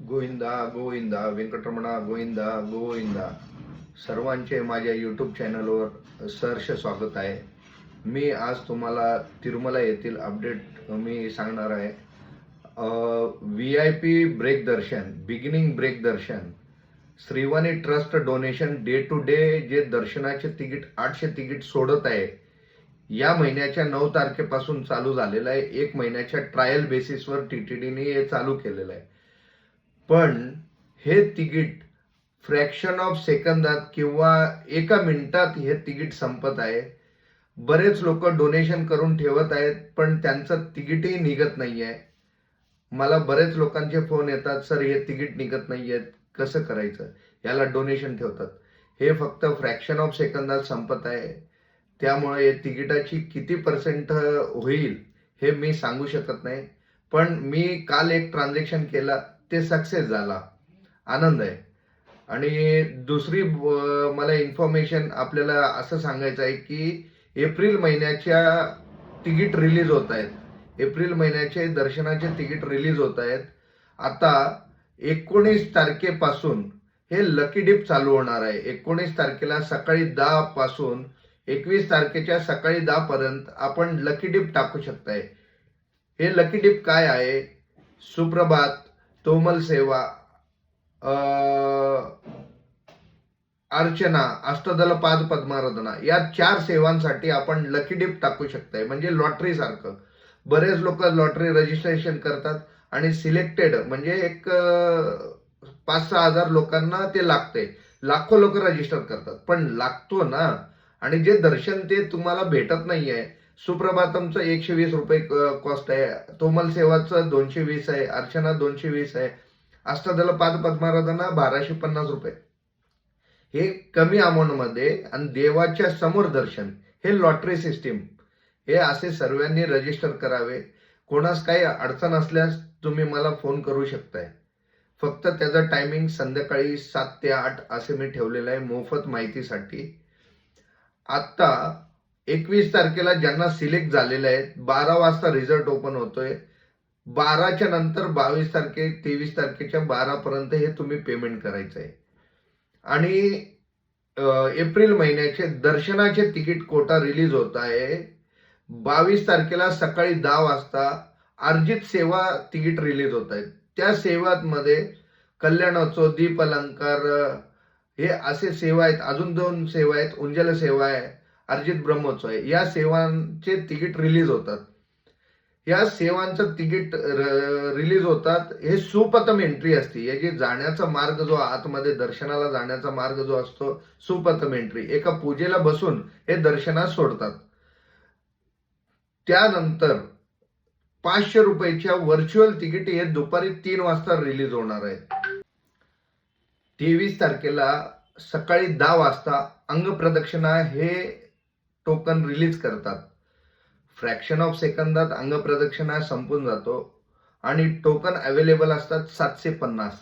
गोविंदा गोविंदा व्यंकटरमणा गोविंदा गोविंदा. सर्वांचे माझ्या यूट्यूब चॅनलवर सहर्ष स्वागत आहे. मी आज तुम्हाला तिरुमला येथील अपडेट मी सांगणार आहे. VIP ब्रेक दर्शन, बिगिनिंग ब्रेक दर्शन, Srivani trust donation day to day जे दर्शनाचे तिकीट 800 तिकीट सोडत आहे, या महिन्याच्या 9 तारखेपासून चालू झालेलं आहे. 1 महिन्याच्या ट्रायल बेसिसवर TTDने हे चालू केलेलं आहे. पण हे तिकीट फ्रॅक्शन ऑफ सेकंदात किंवा 1 मिनिटात हे तिकीट संपत आहे. बरेच लोक डोनेशन करून ठेवत आहेत, पण त्यांचं तिकीटही निघत नाहीये. मला बरेच लोकांचे फोन येतात, सर हे तिकीट निघत नाहीये, कसं करायचं. याला डोनेशन ठेवतात, हे फक्त फ्रॅक्शन ऑफ सेकंदात संपत आहे. त्यामुळे या तिकिटाची किती % होईल हे मी सांगू शकत नाही. पण मी काल एक ट्रान्झॅक्शन केला, ते सक्सेस झाला, आनंद आहे. आणि दुसरी मला इन्फॉर्मेशन आपल्याला असं सांगायचं आहे की एप्रिल महिन्याच्या तिकीट रिलीज होत आहेत. एप्रिल महिन्याचे दर्शनाचे तिकीट रिलीज होत आहेत. आता 19 तारखेपासून हे लकी डिप चालू होणार आहे. 19 तारखेला सकाळी 10 पासून 21 तारखेच्या सकाळी 10 पर्यंत आपण लकी डिप टाकू शकताय. हे लकी डिप काय आहे? सुप्रभात, तोमल सेवा, अर्चना, अष्टदल पाद पद्माराधना, या 4 सेवांसाठी आपण लकी डिप टाकू शकताय. म्हणजे लॉटरी सारखं. बरेच लोक लॉटरी रजिस्ट्रेशन करतात आणि सिलेक्टेड म्हणजे एक 5-6 हजार लोकांना ते लागते. लाखो लोक रजिस्टर करतात, पण लागतो ना. आणि जे दर्शन ते तुम्हाला भेटत नाहीये. सुप्रभातमचं 120 रुपये कॉस्ट आहे, तोमल सेवाचं 220 आहे, अर्चना 220 आहे, अष्टदल पाद पद्माराधना 1250 रुपये. हे कमी अमाऊंट मध्ये आणि देवाच्या समोर दर्शन, हे लॉटरी सिस्टीम. हे असे सर्वांनी रजिस्टर करावे. कोणास काही अडचण असल्यास तुम्ही मला फोन करू शकताय. फक्त त्याचा टायमिंग संध्याकाळी 7 ते 8 असे मी ठेवलेलं आहे मोफत माहितीसाठी. आता 21 तारखेला ज्यांना सिलेक्ट झालेले आहेत, 12 वाजता रिझल्ट ओपन होतोय. 12च्या नंतर 22 तारखे 23 तारखेच्या 12 पर्यंत हे तुम्ही पेमेंट करायचं आहे. आणि एप्रिल महिन्याचे दर्शनाचे तिकीट कोटा रिलीज होत आहे. 22 तारखेला सकाळी 10 वाजता अर्जित सेवा तिकीट रिलीज होत आहेत. त्या सेवांमध्ये कल्याणोत्सव, दीप अलंकार, हे असे सेवा आहेत. अजून 2 सेवा आहेत, उंजल सेवा आहे, अर्जित ब्रह्मोत्सव आहे. या सेवांचे तिकीट रिलीज होतात. या सेवांचं तिकीट रिलीज होतात. हे सुपथम एंट्री असते. याची जाण्याचा मार्ग जो आतमध्ये दर्शनाला जाण्याचा मार्ग जो असतो, सुपथम एंट्री. एका पूजेला बसून हे दर्शनास सोडतात. त्यानंतर 500 रुपयाच्या व्हर्च्युअल तिकीट हे दुपारी 3 वाजता रिलीज होणार आहे. 23 तारखेला सकाळी 10 वाजता अंगप्रदक्षिणा हे टोकन रिलीज करतात. फ्रॅक्शन ऑफ सेकंदात अंगप्रदक्षिणा संपून जातो आणि टोकन अवेलेबल असतात 750.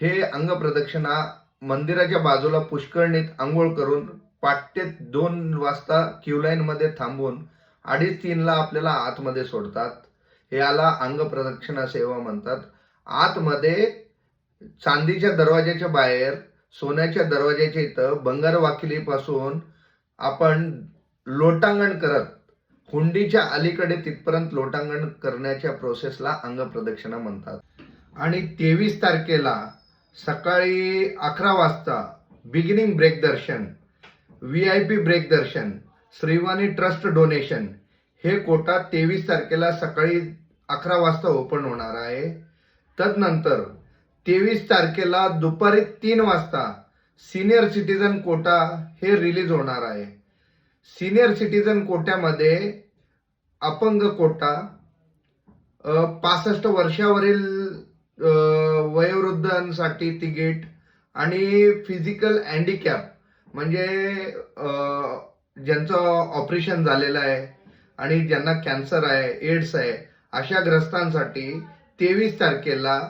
हे अंगप्रदक्षिणा मंदिराच्या बाजूला पुष्करणीत आंघोळ करून पाट्टे 2 वाजता क्यू लाईन मध्ये थांबून 2:30 ला आपल्याला आतमध्ये सोडतात. याला अंगप्रदक्षिणा सेवा म्हणतात. आतमध्ये चांदीच्या दरवाजाच्या बाहेर, सोन्याच्या दरवाजाच्या इथं बंगार वाकिलीपासून आपण लोटांगण करत हुंडीच्या अलीकडे तिथपर्यंत लोटांगण करण्याच्या प्रोसेसला अंगप्रदक्षिणा म्हणतात. आणि 23 तारखेला सकाळी 11 वाजता बिगिनिंग ब्रेक दर्शन, VIP ब्रेक दर्शन, श्रीवाणी ट्रस्ट डोनेशन हे कोटा 23 तारखेला सकाळी 11 वाजता ओपन होणार आहे. तदनंतर 23 तारखेला दुपारी 3 वाजता सिनियर सिटीजन कोटा हे रिलीज होणार आहे. सिनियर सिटीजन कोट्यामध्ये अपंग कोटा, 65 वर्षावरील वयोवृद्धांसाठी तिकीट आणि फिजिकल हँडिकॅप म्हणजे ज्यांचं ऑपरेशन झालेलं आहे आणि ज्यांना कॅन्सर आहे, एड्स आहे, अशा ग्रस्तांसाठी 23 तारखेला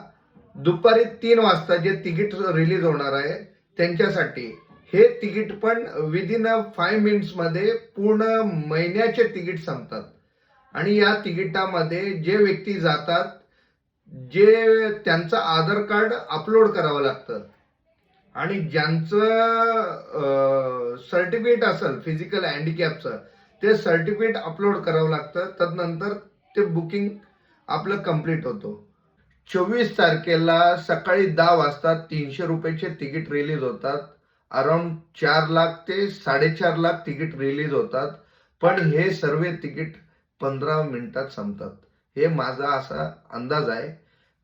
दुपारी 3 वाजता जे तिकीट रिलीज होणार आहे त्यांच्यासाठी हे तिकीट पण विदिन 5 मिनिट्स मध्ये पूर्ण महिन्याचे तिकीट संपतात. आणि या तिकिटामध्ये जे व्यक्ती जातात जे त्यांचं आधार कार्ड अपलोड करावं लागतं आणि ज्यांचं सर्टिफिकेट असेल फिजिकल हँडिकॅपचं ते सर्टिफिकेट अपलोड करावं लागतं. तदनंतर ते बुकिंग आपलं कंप्लीट होतो. 24 तारखेला सकाळी 10 वाजता 300 रुपयाचे तिकीट रिलीज होतात. अराउंड 4 लाख ते 4.5 लाख तिकीट रिलीज होतात. पण हे सर्व तिकीट 15 मिनिटात संपतात. हे माझा असा अंदाज आहे.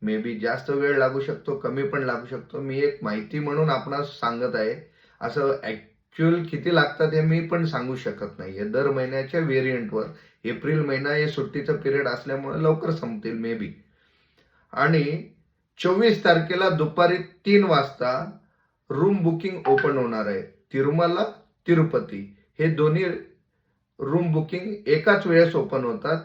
मे बी जास्त वेळ लागू शकतो, कमी पण लागू शकतो. मी एक माहिती म्हणून आपणास सांगत आहे. असं ऍक्च्युअल किती लागतात हे मी पण सांगू शकत नाहीये. दर महिन्याच्या व्हेरियंटवर एप्रिल महिना हे सुट्टीचा पिरियड असल्यामुळे लवकर संपतील मे बी. आणि 24 तारखेला दुपारी 3 वाजता रूम बुकिंग ओपन होणार आहे. तिरुमला, तिरुपती हे दोन्ही रूम बुकिंग एकाच वेळेस ओपन होतात.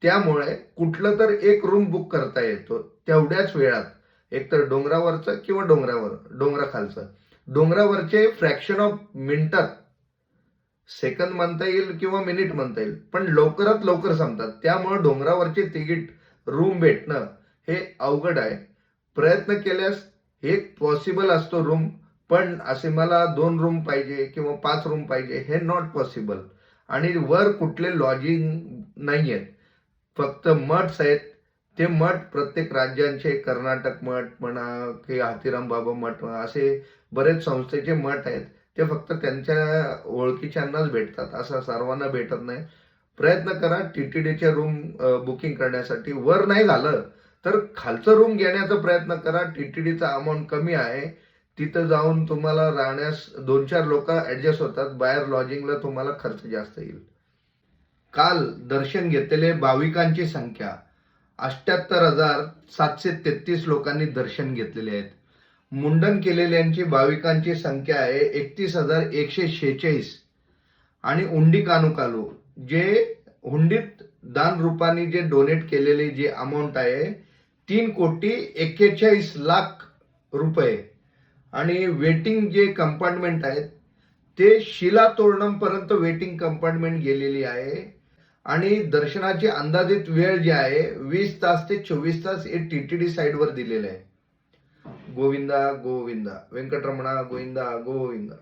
त्यामुळे कुठलं तर एक रूम बुक करता येतो तेवढ्याच वेळात. एकतर डोंगरावरचं किंवा डोंगराखालचं. डोंगरावरचे फ्रॅक्शन ऑफ मिनिटात, सेकंद म्हणता येईल किंवा मिनिट म्हणता येईल, पण लवकरात लवकर संपतात. त्यामुळे डोंगरावरचे तिकीट रूम भेटणं हे अवघड आहे. प्रयत्न केल्यास हे पॉसिबल असतो रूम, पण असे मला 2 रूम पाहिजे किंवा 5 रूम पाहिजे हे नॉट पॉसिबल. आणि वर कुठले लॉजिंग नाही आहेत, फक्त मठ्स आहेत. ते मठ प्रत्येक राज्यांचे, कर्नाटक मठ म्हणा की हातीराम बाबा मठ असे बरेच संस्थेचे मठ आहेत. ते फक्त त्यांच्या ओळखीच्यांनाच भेटतात, असं सर्वांना भेटत नाही. प्रयत्न करा टीटीडीचे रूम बुकिंग करण्यासाठी. वर नाही झालं तर खालचं रूम घेण्याचा प्रयत्न करा. टीटीडीचा अमाऊंट कमी आहे. तिथं जाऊन तुम्हाला राहण्यास 2-4 लोक ऍडजस्ट होतात. बाहेर लॉजिंगला तुम्हाला खर्च जास्त येईल. काल दर्शन घेतलेले भाविकांची संख्या 78,733 लोकांनी दर्शन घेतलेले आहेत. मुंडन केलेल्यांची भाविकांची संख्या आहे 31,146. आणि उंडी कानुकालू जे हुंडीत दान रूपाने जे डोनेट केलेली जे अमाऊंट आहे 3,41,00,00,000 रुपये. आणि वेटिंग जे कंपार्टमेंट आहेत ते शिला तोरणम पर्यंत वेटिंग कंपार्टमेंट गेलेली आहे. आणि दर्शनाची अंदाजित वेळ जी आहे 20 तास ते 24 तास हे टीटीडी साईडवर दिलेलं आहे. गोविंदा गोविंदा, व्यंकटरमणा गोविंदा गोविंदा.